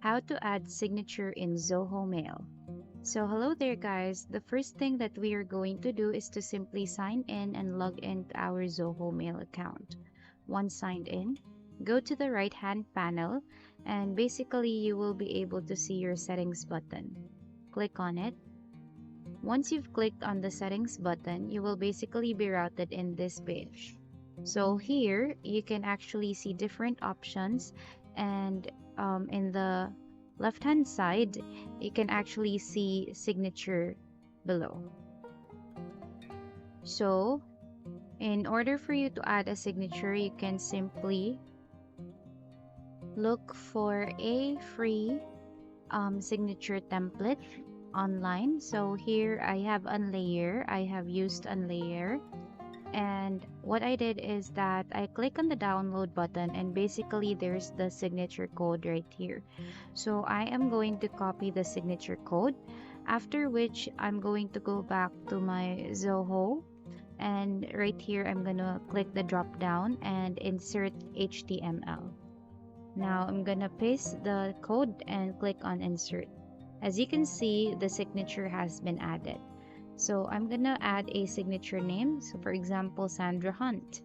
How to add signature in Zoho Mail. So hello there guys, the first thing that we are going to do is to simply sign in and log into our Zoho Mail account. Once signed in, go to the right hand panel and basically you will be able to see your settings button. Click on it. Once you've clicked on the settings button, you will basically be routed in this page. So here you can actually see different options, and in the left hand side you can actually see signature below. So in order for you to add a signature, you can simply look for a free signature template online. So here I have Unlayer. I have used Unlayer. And what I did is that I click on the download button and basically there's the signature code right here. So I am going to copy the signature code, after which I'm going to go back to my Zoho, and right here I'm gonna click the drop down and insert HTML. Now I'm gonna paste the code and click on insert. As you can see, the signature has been added. So I'm gonna add a signature name. So for example, Sandra Hunt.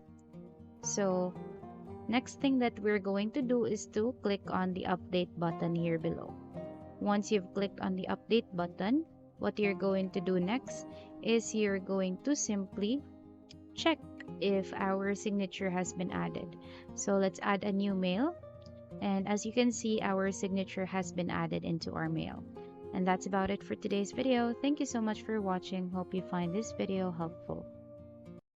So next thing that we're going to do is to click on the update button here below. Once you've clicked on the update button, what you're going to do next is you're going to simply check if our signature has been added. So let's add a new mail. And as you can see, our signature has been added into our mail. And that's about it for today's video. Thank you so much for watching. Hope you find this video helpful.